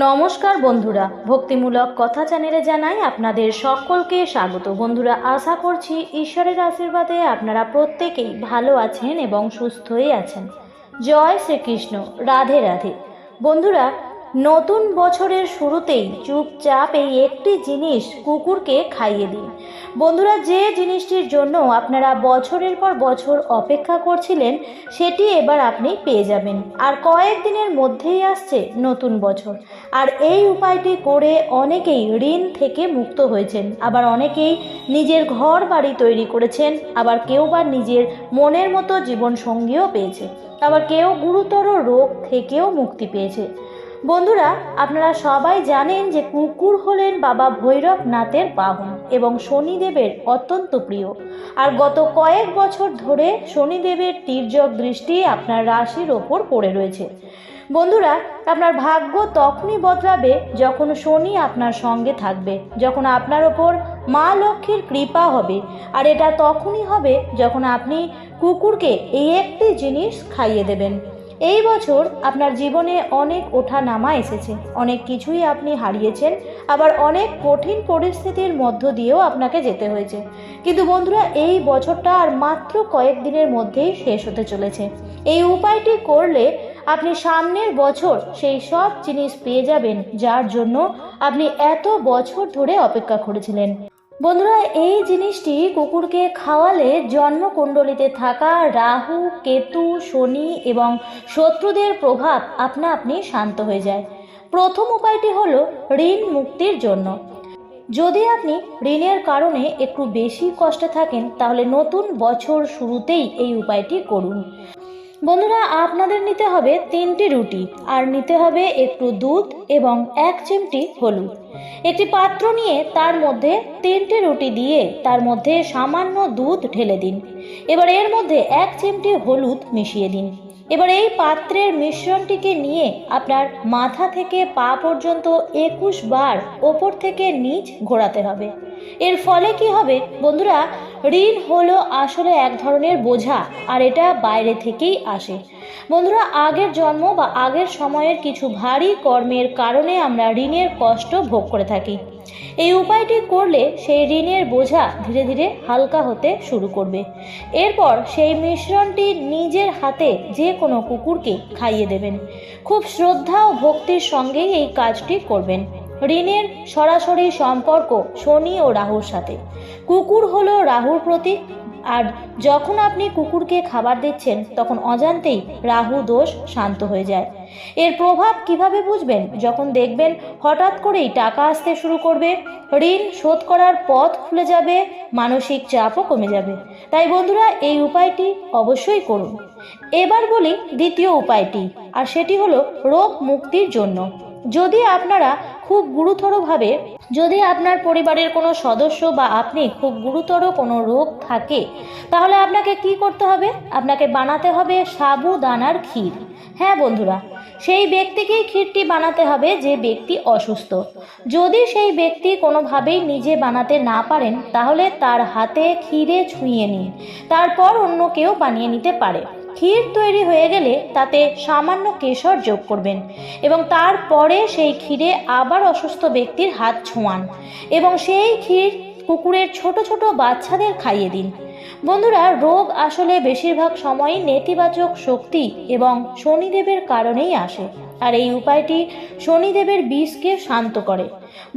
নমস্কার বন্ধুরা, ভক্তিমূলক কথা চ্যানেলে জানাই আপনাদের সকলকে স্বাগত। বন্ধুরা, আশা করছি ঈশ্বরের আশীর্বাদে আপনারা প্রত্যেকেই ভালো আছেন এবং সুস্থই আছেন। জয় শ্রীকৃষ্ণ, রাধে রাধে। বন্ধুরা, নতুন বছরের শুরুতেই চুপচাপ এই একটি জিনিস কুকুরকে খাইয়ে দিন। বন্ধুরা, যে জিনিসটির জন্য আপনারা বছরের পর বছর অপেক্ষা করছিলেন সেটি এবার আপনি পেয়ে যাবেন। আর কয়েকদিনের মধ্যেই আসছে নতুন বছর। আর এই উপায়টি করে অনেকেই ঋণ থেকে মুক্ত হয়েছেন, আবার অনেকেই নিজের ঘর বাড়ি তৈরি করেছেন, আবার কেউ বা নিজের মনের মতো জীবনসঙ্গীও পেয়েছে, আবার কেউ গুরুতর রোগ থেকেও মুক্তি পেয়েছে। বন্ধুরা, আপনারা সবাই জানেন যে কুকুর হলেন বাবা ভৈরবনাথের বাহন এবং শনিদেবের অত্যন্ত প্রিয়। আর গত কয়েক বছর ধরে শনিদেবের তির্যক দৃষ্টি আপনার রাশির ওপর পড়ে রয়েছে। বন্ধুরা, আপনার ভাগ্য তখনই বদলাবে যখন শনি আপনার সঙ্গে থাকবে, যখন আপনার ওপর মা লক্ষ্মীর কৃপা হবে। আর এটা তখনই হবে যখন আপনি কুকুরকে এই একটি জিনিস খাইয়ে দেবেন। এই বছর আপনার জীবনে অনেক ওঠানামা এসেছে, অনেক কিছুই আপনি হারিয়েছেন, আবার অনেক কঠিন পরিস্থিতির মধ্য দিয়েও আপনাকে যেতে হয়েছে। কিন্তু বন্ধুরা, এই বছরটা আর মাত্র কয়েকদিনের মধ্যেই শেষ হতে চলেছে। এই উপায়টি করলে আপনি সামনের বছর সেই সব জিনিস পেয়ে যাবেন যার জন্য আপনি এত বছর ধরে অপেক্ষা করেছিলেন। বন্ধুরা, এই জিনিসটি কুকুরকে খাওয়ালে জন্মকুণ্ডলিতে থাকা রাহু, কেতু, শনি এবং শত্রুদের প্রভাব আপনা আপনি শান্ত হয়ে যায়। প্রথম উপায়টি হলো ঋণ মুক্তির জন্য। যদি আপনি ঋণের কারণে একটু বেশি কষ্টে থাকেন তাহলে নতুন বছর শুরুতেই এই উপায়টি করুন। বন্ধুরা, আপনাদের নিতে হবে 3টি রুটি, আর নিতে হবে একটু দুধ এবং 1 চিমটি হলুদ। একটি পাত্র নিয়ে তার মধ্যে 3টি রুটি দিয়ে তার মধ্যে সামান্য দুধ ঢেলে দিন। এবার এর মধ্যে 1 চিমটি হলুদ মিশিয়ে দিন। এবার এই পাত্রের মিশ্রণটিকে নিয়ে আপনার মাথা থেকে পা পর্যন্ত 21 বার ওপর থেকে নিচ ঘোরাতে হবে। এর ফলে কি হবে বন্ধুরা, ঋণ হলো আসলে এক ধরনের বোঝা, আর এটা বাইরে থেকেই আসে। বন্ধুরা, আগের জন্ম বা আগের সময়ের কিছু ভারী কর্মের কারণে আমরা ঋণের কষ্ট ভোগ করে থাকি। এই উপায়টি করলে সেই ঋণের বোঝা ধীরে ধীরে হালকা হতে শুরু করবে। এরপর সেই মিশ্রণটি নিজের হাতে যে কোনো কুকুরকে খাইয়ে দেবেন। খুব শ্রদ্ধা ও ভক্তির সঙ্গেই এই কাজটি করবেন। ঋণের সরাসরি সম্পর্ক শনি ও রাহুর সাথে। কুকুর হলো রাহুর প্রতীক, আর যখন আপনি কুকুরকে খাবার দিচ্ছেন তখন অজান্তেই রাহু দোষ শান্ত হয়ে যায়। এর প্রভাব কিভাবে বুঝবেন? যখন দেখবেন হঠাৎ করেই টাকা আসতে শুরু করবে, ঋণ শোধ করার পথ খুলে যাবে, মানসিক চাপও কমে যাবে। তাই বন্ধুরা, এই উপায়টি অবশ্যই করুন। এবার বলি দ্বিতীয় উপায়টি, আর সেটি হলো রোগ মুক্তির জন্য। যদি আপনারা খুব গুরুতরভাবে, যদি আপনার পরিবারের কোনো সদস্য বা আপনি খুব গুরুতর কোনো রোগ থাকে, তাহলে আপনাকে কি করতে হবে? আপনাকে বানাতে হবে সাবুদানার ক্ষীর। হ্যাঁ বন্ধুরা, সেই ব্যক্তিকেই ক্ষীরটি বানাতে হবে যে ব্যক্তি অসুস্থ। যদি সেই ব্যক্তি কোনোভাবেই নিজে বানাতে না পারেন তাহলে তার হাতে ক্ষীরে ছুঁয়ে নিন, তারপর অন্য কেউ বানিয়ে নিতে পারে। ক্ষীর তৈরি হয়ে গেলে তাতে সামান্য কেশর যোগ করবেন এবং তারপরে সেই ক্ষীরে আবার অসুস্থ ব্যক্তির হাত ছোঁয়ান এবং সেই ক্ষীর কুকুরের ছোট ছোট বাচ্চাদের খাইয়ে দিন। বন্ধুরা, রোগ আসলে বেশিরভাগ সময়ই নেতিবাচক শক্তি এবং শনিদেবের কারণেই আসে, আর এই উপায়টি শনিদেবের বিষকে শান্ত করে।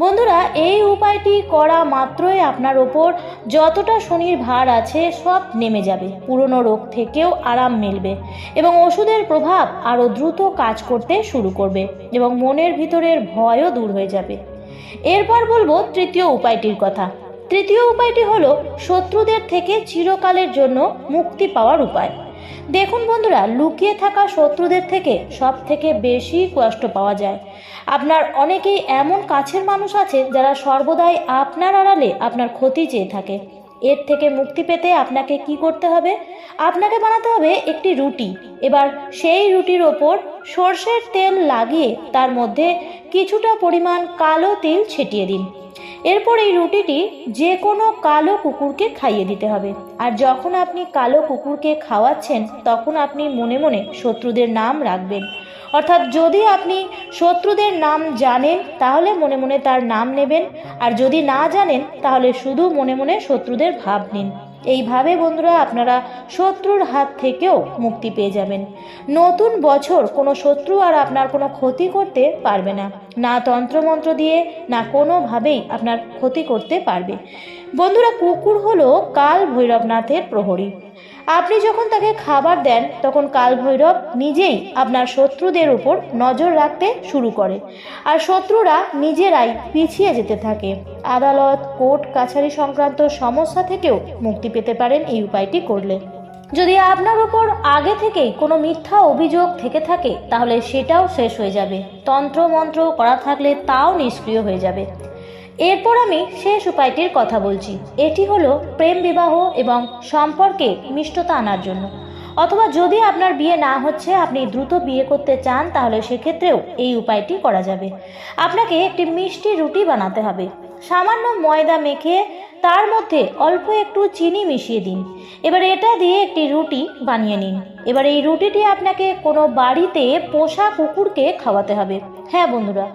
বন্ধুরা, এই উপায়টি করা মাত্রই আপনার ওপর যতটা শনির ভার আছে সব নেমে যাবে, পুরনো রোগ থেকেও আরাম মিলবে এবং ওষুধের প্রভাব আরও দ্রুত কাজ করতে শুরু করবে এবং মনের ভিতরের ভয়ও দূর হয়ে যাবে। এরপর বলবো তৃতীয় উপায়টির কথা। তৃতীয় উপায়টি হলো শত্রুদের থেকে চিরকালের জন্য মুক্তি পাওয়ার উপায়। দেখুন বন্ধুরা, লুকিয়ে থাকা শত্রুদের থেকে সব থেকে বেশি কষ্ট পাওয়া যায়। আপনার অনেকেই এমন কাছের মানুষ আছে যারা সর্বদাই আপনার আড়ালে আপনার ক্ষতি চেয়ে থাকে। এর থেকে মুক্তি পেতে আপনাকে কি করতে হবে? আপনাকে বানাতে হবে একটি রুটি। এবার সেই রুটির ওপর সর্ষের তেল লাগিয়ে তার মধ্যে কিছুটা পরিমাণ কালো তিল ছিটিয়ে দিন। এরপর এই রুটিটি যে কোনো কালো কুকুরকে খাইয়ে দিতে হবে। আর যখন আপনি কালো কুকুরকে খাওয়াচ্ছেন তখন আপনি মনে মনে শত্রুদের নাম রাখবেন। অর্থাৎ যদি আপনি শত্রুদের নাম জানেন তাহলে মনে মনে তার নাম নেবেন, আর যদি না জানেন তাহলে শুধু মনে মনে শত্রুদের ভাব নিন। এইভাবে বন্ধুরা আপনারা শত্রুর হাত থেকেও মুক্তি পেয়ে যাবেন। নতুন বছর কোনো শত্রু আর আপনার কোনো ক্ষতি করতে পারবে না, না তন্ত্রমন্ত্র দিয়ে, না কোনোভাবেই আপনার ক্ষতি করতে পারবে। বন্ধুরা, কুকুর হলো কাল ভৈরবনাথের প্রহরী। আপনি যখন তাকে খাবার দেন তখন কাল ভৈরব নিজেই আপনার শত্রুদের উপর নজর রাখতে শুরু করে, আর শত্রুরা নিজেরাই পিছিয়ে যেতে থাকে। আদালত, কোর্ট কাছারি সংক্রান্ত সমস্যা থেকেও মুক্তি পেতে পারেন এই উপায়টি করলে। যদি আপনার উপর আগে থেকেই কোনো মিথ্যা অভিযোগ থেকে থাকে তাহলে সেটাও শেষ হয়ে যাবে। তন্ত্র মন্ত্র করা থাকলে তাও নিষ্ক্রিয় হয়ে যাবে। এরপর আমি শেষ উপায়টির কথা বলছি। এটি হলো প্রেম বিবাহ এবং সম্পর্কে মিষ্টতা আনার জন্য। অথবা যদি আপনার বিয়ে না হচ্ছে, আপনি দ্রুত বিয়ে করতে চান, তাহলে সেক্ষেত্রেও এই উপায়টি করা যাবে। আপনাকে একটি মিষ্টি রুটি বানাতে হবে। সামান্য ময়দা মেখে তার মধ্যে অল্প একটু চিনি মিশিয়ে দিন। এবার এটা দিয়ে একটি রুটি বানিয়ে নিন। এবার এই রুটিটি আপনাকে কোনো বাড়িতে পোষা কুকুরকে খাওয়াতে হবে। হ্যাঁ বন্ধুরা,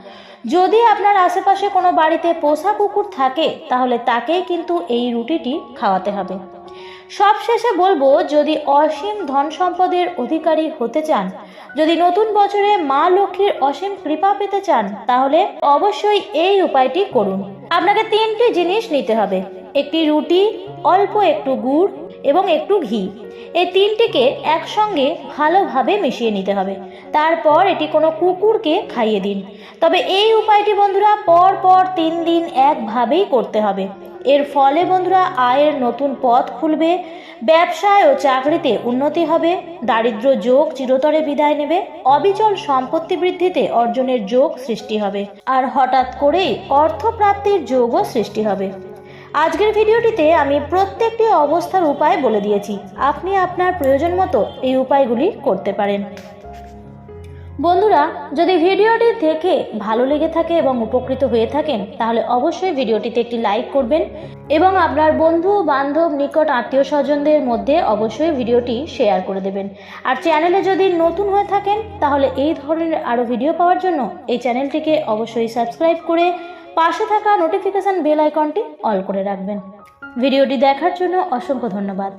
যদি আপনার আশেপাশে কোনো বাড়িতে পোষা কুকুর থাকে তাহলে তাকেই কিন্তু এই রুটিটি খাওয়াতে হবে। সবশেষে বলবো, যদি অসীম ধন সম্পদের অধিকারী হতে চান, যদি নতুন বছরে মা লক্ষ্মীর অসীম কৃপা পেতে চান, তাহলে অবশ্যই এই উপায়টি করুন। আপনাকে 3টি জিনিস নিতে হবে: একটি রুটি, অল্প একটু গুড় এবং একটু ঘি। এই 3টিকে একসঙ্গে ভালোভাবে মিশিয়ে নিতে হবে। তারপর এটি কোনো কুকুরকে খাইয়ে দিন। তবে এই উপায়টি বন্ধুরা পর 3 দিন একভাবেই করতে হবে। এর ফলে বন্ধুরা আয়ের নতুন পথ খুলবে, ব্যবসায় ও চাকরিতে উন্নতি হবে, দারিদ্র্য যোগ চিরতরে বিদায় নেবে, অবিচল সম্পত্তি বৃদ্ধিতে অর্জনের যোগ সৃষ্টি হবে, আর হঠাৎ করেই অর্থপ্রাপ্তির যোগও সৃষ্টি হবে। আজকের ভিডিওটিতে আমি প্রত্যেকটি অবস্থার উপায় বলে দিয়েছি। আপনি আপনার প্রয়োজন মতো এই উপায়গুলি করতে পারেন। বন্ধুরা, যদি ভিডিওটি দেখে ভালো লেগে থাকে এবং উপকৃত হয়ে থাকেন তাহলে অবশ্যই ভিডিওটিতে একটি লাইক করবেন এবং আপনার বন্ধু বান্ধব নিকট আত্মীয় স্বজনদের মধ্যে অবশ্যই ভিডিওটি শেয়ার করে দেবেন। আর চ্যানেলে যদি নতুন হয়ে থাকেন তাহলে এই ধরনের আরও ভিডিও পাওয়ার জন্য এই চ্যানেলটিকে অবশ্যই সাবস্ক্রাইব করে পাশে থাকা নোটিফিকেশন বেল আইকনটি অল করে রাখবেন। ভিডিওটি দেখার জন্য অসংখ্য ধন্যবাদ।